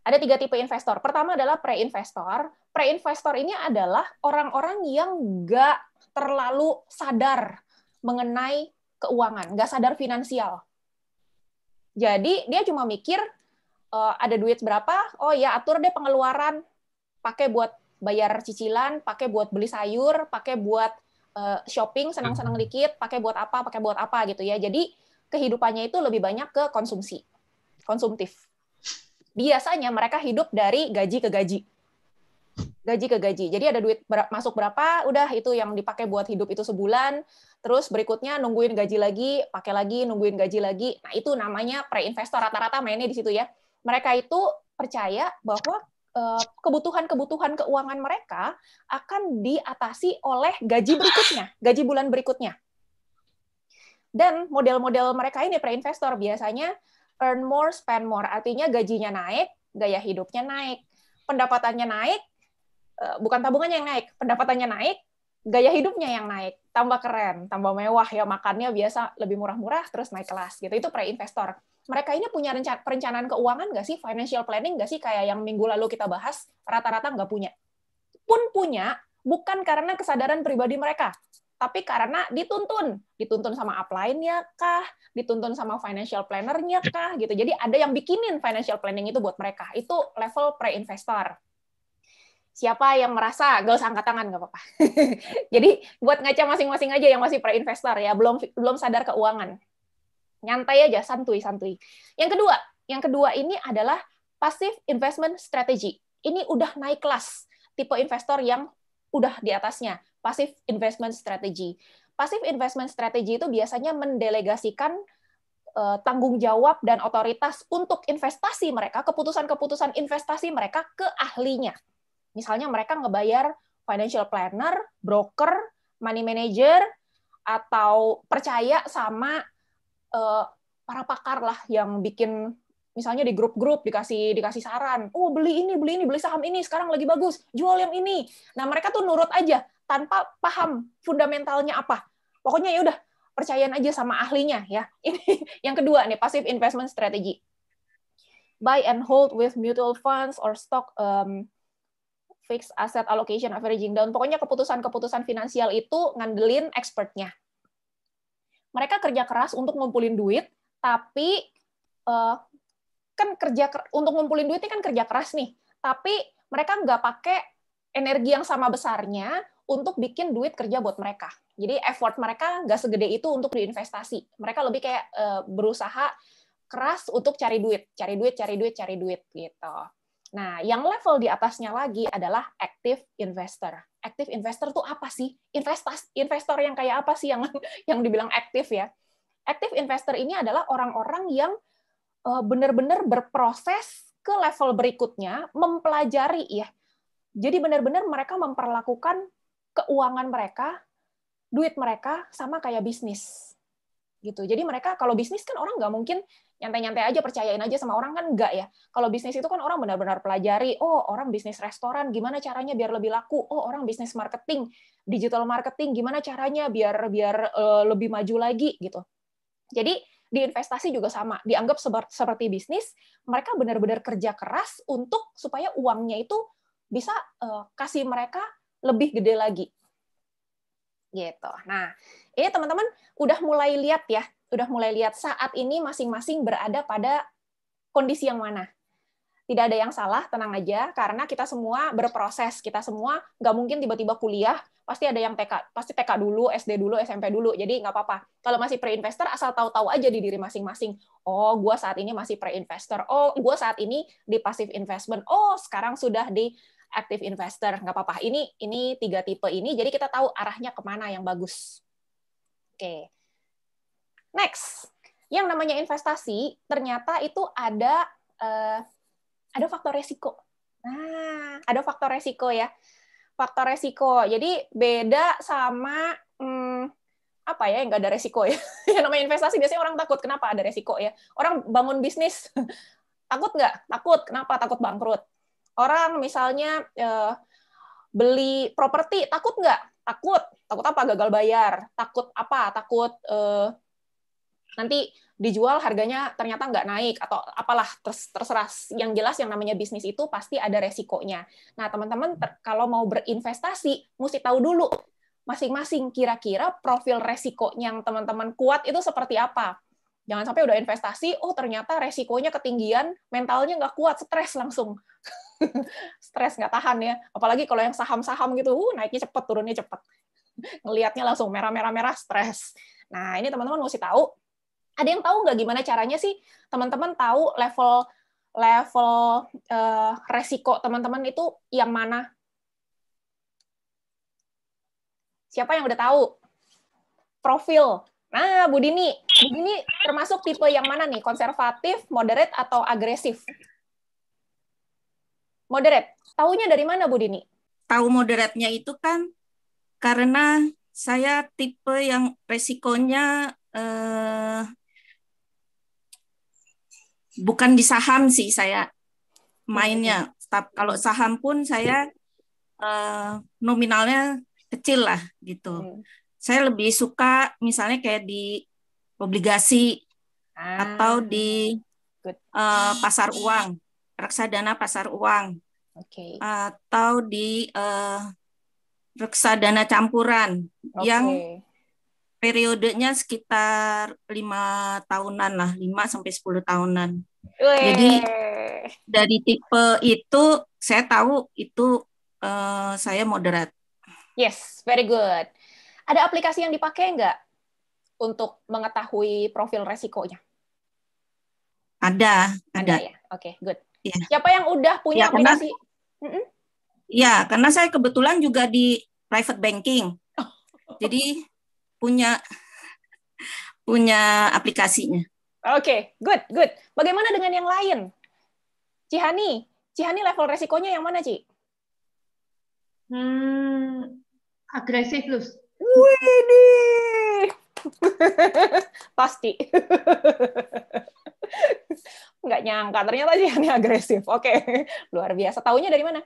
Ada 3 tipe investor. Pertama adalah pre-investor. Pre-investor ini adalah orang-orang yang nggak terlalu sadar mengenai keuangan, nggak sadar finansial. Jadi dia cuma mikir, ada duit berapa, oh ya atur deh pengeluaran, pakai buat bayar cicilan, pakai buat beli sayur, pakai buat shopping, senang-senang dikit, pakai buat apa gitu ya. Jadi kehidupannya itu lebih banyak ke konsumtif. Biasanya mereka hidup dari gaji ke gaji. Gaji ke gaji. Jadi ada duit masuk berapa, udah itu yang dipakai buat hidup itu sebulan, terus berikutnya nungguin gaji lagi, pakai lagi, nungguin gaji lagi. Nah, itu namanya pre-investor. Rata-rata mainnya di situ ya. Mereka itu percaya bahwa kebutuhan-kebutuhan keuangan mereka akan diatasi oleh gaji berikutnya, gaji bulan berikutnya. Dan model-model mereka ini pre-investor biasanya earn more, spend more. Artinya gajinya naik, gaya hidupnya naik. Pendapatannya naik, bukan tabungannya yang naik, pendapatannya naik, gaya hidupnya yang naik, tambah keren, tambah mewah ya, makannya biasa lebih murah-murah, terus naik kelas gitu. Itu pre-investor. Mereka ini punya perencanaan keuangan nggak sih, financial planning nggak sih, kayak yang minggu lalu kita bahas, rata-rata nggak punya. Pun punya, bukan karena kesadaran pribadi mereka, tapi karena dituntun sama upline-nya kah, dituntun sama financial planner-nya kah, gitu. Jadi ada yang bikinin financial planning itu buat mereka. Itu level pre-investor. Siapa yang merasa, gak usah angkat tangan, nggak apa-apa. Jadi buat ngaca masing-masing aja yang masih pre-investor ya, belum sadar keuangan. Nyantai aja, santuy. Yang kedua ini adalah passive investment strategy. Ini udah naik kelas, tipe investor yang udah di atasnya, passive investment strategy. Passive investment strategy itu biasanya mendelegasikan tanggung jawab dan otoritas untuk investasi mereka, keputusan-keputusan investasi mereka ke ahlinya. Misalnya mereka ngebayar financial planner, broker, money manager, atau percaya sama para pakar lah yang bikin, misalnya di grup-grup dikasih saran, oh beli saham ini sekarang lagi bagus, jual yang ini. Nah mereka tuh nurut aja tanpa paham fundamentalnya apa. Pokoknya ya udah percayaan aja sama ahlinya ya. Ini yang kedua nih, passive investment strategy. Buy and hold with mutual funds or stock fixed asset allocation, averaging down. Pokoknya keputusan-keputusan finansial itu ngandelin expertnya. Mereka kerja keras untuk ngumpulin duit, tapi kan untuk ngumpulin duit ini kan kerja keras nih. Tapi mereka nggak pakai energi yang sama besarnya untuk bikin duit kerja buat mereka. Jadi effort mereka nggak segede itu untuk diinvestasi. Mereka lebih kayak berusaha keras untuk cari duit gitu. Nah, yang level di atasnya lagi adalah active investor. Active investor tuh apa sih? Investor yang kayak apa sih yang dibilang aktif ya? Active investor ini adalah orang-orang yang benar-benar berproses ke level berikutnya, mempelajari ya. Jadi benar-benar mereka memperlakukan keuangan mereka, duit mereka sama kayak bisnis. Gitu. Jadi mereka kalau bisnis kan orang nggak mungkin nyantai-nyantai aja percayain aja sama orang, kan nggak ya. Kalau bisnis itu kan orang benar-benar pelajari, oh orang bisnis restoran gimana caranya biar lebih laku, oh orang bisnis marketing, digital marketing gimana caranya biar lebih maju lagi gitu. Jadi di investasi juga sama, dianggap seperti bisnis, mereka benar-benar kerja keras untuk supaya uangnya itu bisa kasih mereka lebih gede lagi. Gitu. Nah, ini teman-teman udah mulai lihat saat ini masing-masing berada pada kondisi yang mana. Tidak ada yang salah, tenang aja, karena kita semua berproses, kita semua nggak mungkin tiba-tiba kuliah, pasti ada yang pasti TK dulu, SD dulu, SMP dulu, jadi nggak apa-apa. Kalau masih pre-investor, asal tahu-tahu aja di diri masing-masing. Oh, gue saat ini masih pre-investor. Oh, gue saat ini di passive investment. Oh, sekarang sudah di active investor, nggak apa-apa. Ini 3 tipe ini, jadi kita tahu arahnya kemana yang bagus. Oke. Next, yang namanya investasi ternyata itu ada faktor resiko. Nah, ada faktor resiko ya. Faktor resiko. Jadi beda sama apa ya yang nggak ada resiko ya. Yang namanya investasi biasanya orang takut. Kenapa ada resiko ya? Orang bangun bisnis takut nggak? Takut. Kenapa? Takut bangkrut. Orang misalnya beli properti, takut nggak? Takut. Takut apa? Gagal bayar. Takut apa? Takut nanti dijual harganya ternyata nggak naik atau apalah, terserah. Yang jelas yang namanya bisnis itu pasti ada resikonya. Nah, teman-teman kalau mau berinvestasi mesti tahu dulu masing-masing kira-kira profil resiko yang teman-teman kuat itu seperti apa. Jangan sampai udah investasi, oh ternyata resikonya ketinggian, mentalnya nggak kuat, stres langsung. Stres, nggak tahan ya. Apalagi kalau yang saham-saham gitu, naiknya cepet, turunnya cepet. Ngelihatnya langsung merah-merah-merah, stres. Nah, ini teman-teman mesti tahu. Ada yang tahu nggak gimana caranya sih teman-teman tahu level resiko teman-teman itu yang mana? Siapa yang udah tahu? Profil. Nah, Bu Dini termasuk tipe yang mana nih? Konservatif, moderate, atau agresif? Moderate. Taunya dari mana, Bu Dini? Tahu moderatnya itu kan karena saya tipe yang resikonya bukan di saham sih saya mainnya. Kalau saham pun saya nominalnya kecil lah gitu. Saya lebih suka misalnya kayak di obligasi atau di pasar uang, reksadana pasar uang, atau di reksadana campuran yang periodenya sekitar 5 tahunan lah, 5-10 tahunan. Jadi dari tipe itu saya tahu itu saya moderat. Yes, very good. Ada aplikasi yang dipakai nggak untuk mengetahui profil resikonya? Ada ya. Oke, good. Ya. Siapa yang udah punya aplikasi? Ya, karena saya kebetulan juga di private banking. Jadi punya aplikasinya. Oke, good. Bagaimana dengan yang lain? Cihani level resikonya yang mana, Ci? Agresif, Lus. Widih. Pasti. Nggak nyangka, ternyata Cihani agresif. Oke, luar biasa. Taunya dari mana?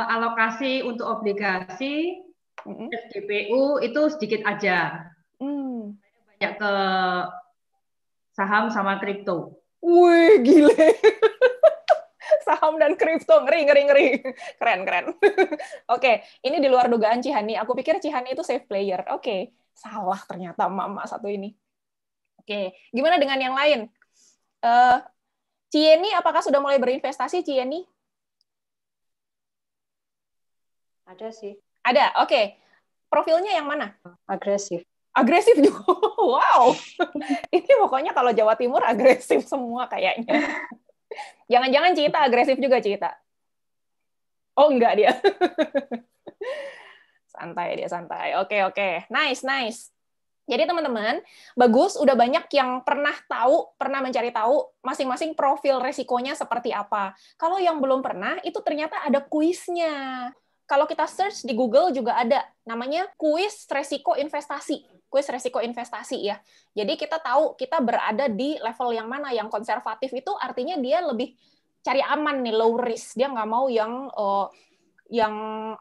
Alokasi untuk obligasi, SDPU itu sedikit aja. Banyak ke saham sama kripto. Wih, gile. Saham dan kripto, ngeri. Keren. Oke, ini di luar dugaan Cihani. Aku pikir Cihani itu safe player. Oke, salah ternyata emak-emak satu ini. Oke, gimana dengan yang lain? Cieni, apakah sudah mulai berinvestasi, Cieni? Ada sih. Ada, oke. Profilnya yang mana? Agresif. Agresif juga. Wow. Ini pokoknya kalau Jawa Timur agresif semua kayaknya. Jangan-jangan Cita agresif juga, Cita? Oh, enggak dia. Santai. Oke. Nice. Jadi teman-teman, bagus, udah banyak yang pernah mencari tahu masing-masing profil resikonya seperti apa. Kalau yang belum pernah, itu ternyata ada kuisnya. Kalau kita search di Google juga ada, namanya kuis resiko investasi ya. Jadi kita tahu kita berada di level yang mana. Yang konservatif itu artinya dia lebih cari aman nih, low risk. Dia nggak mau yang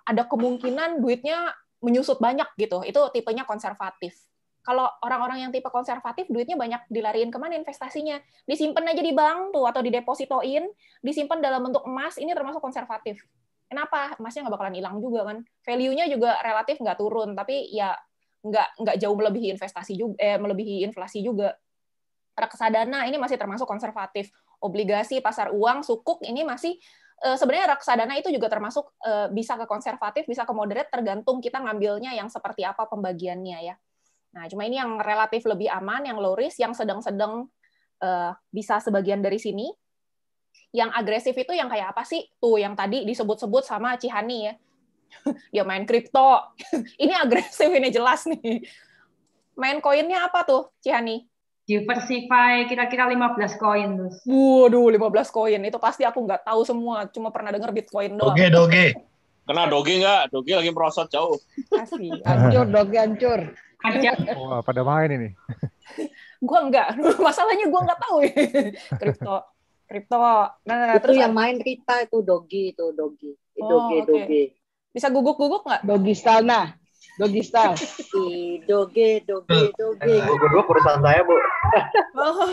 ada kemungkinan duitnya menyusut banyak gitu. Itu tipenya konservatif. Kalau orang-orang yang tipe konservatif, duitnya banyak dilariin kemana investasinya? Disimpan aja di bank tuh, atau didepositoin, disimpan dalam bentuk emas, ini termasuk konservatif. Kenapa? Emasnya nggak bakalan hilang juga kan. Value-nya juga relatif nggak turun, tapi ya nggak jauh melebihi melebihi inflasi juga. Reksadana ini masih termasuk konservatif. Obligasi, pasar uang, sukuk ini masih sebenarnya reksadana itu juga termasuk bisa ke konservatif, bisa ke moderate, tergantung kita ngambilnya yang seperti apa pembagiannya ya. Nah, cuma ini yang relatif lebih aman, yang low risk, yang sedang-sedang bisa sebagian dari sini. Yang agresif itu yang kayak apa sih? Tuh, yang tadi disebut-sebut sama Cihani ya. Dia main kripto. Ini agresif, ini jelas nih. Main koinnya apa tuh, Cihani? Diversify kira-kira 15 koin. Waduh, 15 koin. Itu pasti aku nggak tahu semua. Cuma pernah dengar Bitcoin doang. Doge. Kena Doge nggak? Doge lagi merosot jauh. Asli. Doge hancur. Wah, pada main ini. Gua enggak. Masalahnya gua nggak tahu ya. Kripto. Nah, itu terus yang main Rita itu Doge. Doge. Bisa guguk-guguk nggak? Dogi Stalna. Dogi style. Doge. Berdua perusahaan saya, Bu. Oh.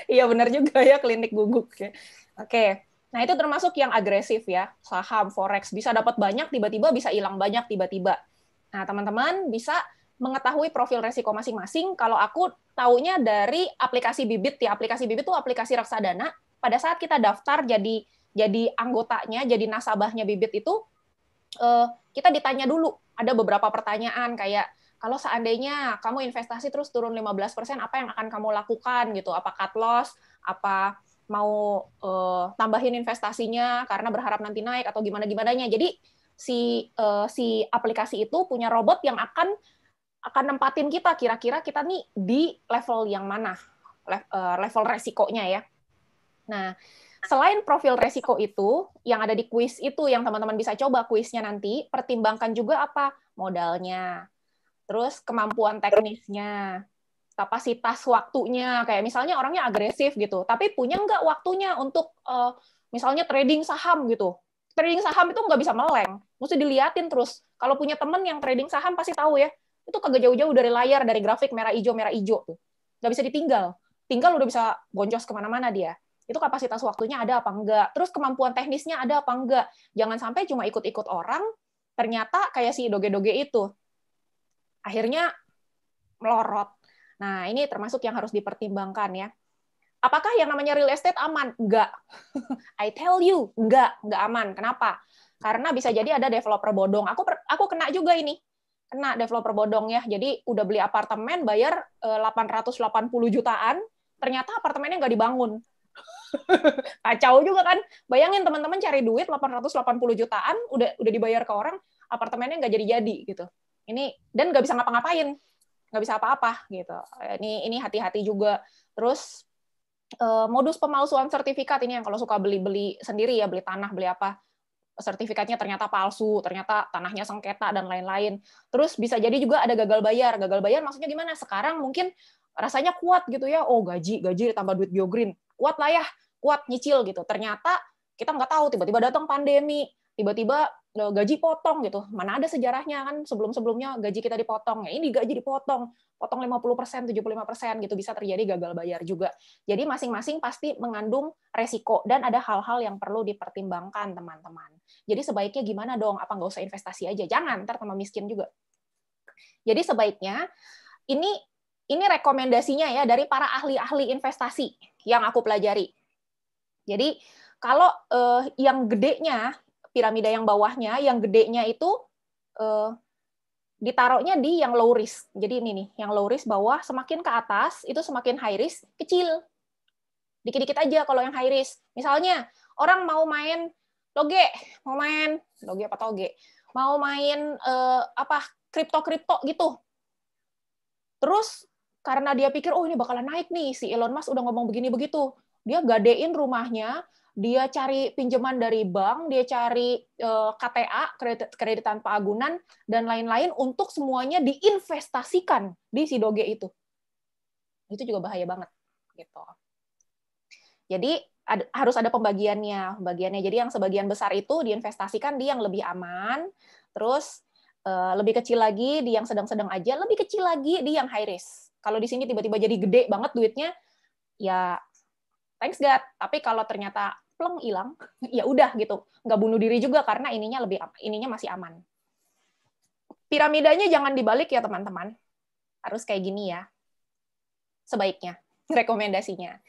Iya benar juga ya, klinik guguk ya. Oke. Nah, itu termasuk yang agresif ya. Saham, forex bisa dapat banyak tiba-tiba, bisa hilang banyak tiba-tiba. Nah, teman-teman bisa mengetahui profil resiko masing-masing. Kalau aku taunya dari aplikasi Bibit ya. Aplikasi Bibit itu aplikasi reksadana. Pada saat kita daftar jadi anggotanya, jadi nasabahnya Bibit itu, kita ditanya dulu. Ada beberapa pertanyaan kayak, kalau seandainya kamu investasi terus turun 15%, apa yang akan kamu lakukan gitu? Apa cut loss? Apa mau tambahin investasinya karena berharap nanti naik atau gimana-gimananya. Jadi si aplikasi itu punya robot yang akan nempatin kita, kira-kira kita nih di level yang mana, level resikonya ya. Nah, selain profil resiko itu, yang ada di kuis itu, yang teman-teman bisa coba kuisnya nanti, pertimbangkan juga apa? Modalnya, terus kemampuan teknisnya, kapasitas waktunya, kayak misalnya orangnya agresif gitu, tapi punya nggak waktunya untuk misalnya trading saham gitu. Trading saham itu nggak bisa meleng, mesti diliatin terus. Kalau punya temen yang trading saham pasti tahu ya, itu kagak jauh-jauh dari layar, dari grafik merah hijau tuh. Nggak bisa ditinggal. Tinggal udah bisa boncos kemana-mana dia. Itu kapasitas waktunya ada apa enggak, terus kemampuan teknisnya ada apa enggak. Jangan sampai cuma ikut-ikut orang, ternyata kayak si doge-doge itu. Akhirnya melorot. Nah, ini termasuk yang harus dipertimbangkan ya. Apakah yang namanya real estate aman? Enggak. I tell you, enggak aman. Kenapa? Karena bisa jadi ada developer bodong. Aku kena juga ini. Kena developer bodong ya. Jadi udah beli apartemen bayar 880 jutaan, ternyata apartemennya nggak dibangun. Kacau juga kan. Bayangin teman-teman cari duit 880 jutaan udah dibayar ke orang, apartemennya nggak jadi gitu. Ini dan nggak bisa ngapa-ngapain, nggak bisa apa-apa gitu. Ini hati-hati juga. Terus modus pemalsuan sertifikat ini yang kalau suka beli sendiri ya, beli tanah, beli apa, sertifikatnya ternyata palsu, ternyata tanahnya sengketa dan lain-lain. Terus bisa jadi juga ada gagal bayar. Gagal bayar maksudnya gimana? Sekarang mungkin rasanya kuat gitu ya. Oh, gaji ditambah duit biogreen. Kuat lah ya, kuat nyicil gitu. Ternyata kita nggak tahu, tiba-tiba datang pandemi, tiba-tiba gaji potong gitu. Mana ada sejarahnya kan sebelum-sebelumnya gaji kita dipotong. Ya ini gaji potong 50%, 75% gitu, bisa terjadi gagal bayar juga. Jadi masing-masing pasti mengandung resiko dan ada hal-hal yang perlu dipertimbangkan, teman-teman. Jadi sebaiknya gimana dong? Apa nggak usah investasi aja? Jangan, ntar tambah miskin juga. Jadi sebaiknya ini rekomendasinya ya dari para ahli-ahli investasi yang aku pelajari. Jadi kalau yang gedenya, piramida yang bawahnya, yang gedenya itu ditaruhnya di yang low risk. Jadi ini nih, yang low risk bawah, semakin ke atas itu semakin high risk, kecil. Dikit-dikit aja kalau yang high risk. Misalnya orang mau main doge apa toge, mau main kripto gitu. Terus karena dia pikir, oh ini bakalan naik nih, si Elon Musk udah ngomong begini begitu, dia gadein rumahnya, dia cari pinjaman dari bank, dia cari KTA, kredit tanpa agunan, dan lain-lain untuk semuanya diinvestasikan di si doge itu. Itu juga bahaya banget. Gitu. Jadi harus ada pembagiannya. Jadi yang sebagian besar itu diinvestasikan di yang lebih aman, terus lebih kecil lagi di yang sedang-sedang aja, lebih kecil lagi di yang high risk. Kalau di sini tiba-tiba jadi gede banget duitnya, ya thanks God. Tapi kalau ternyata pleng hilang, ya udah gitu, nggak bunuh diri juga karena ininya masih aman. Piramidanya jangan dibalik ya teman-teman, harus kayak gini ya, sebaiknya rekomendasinya.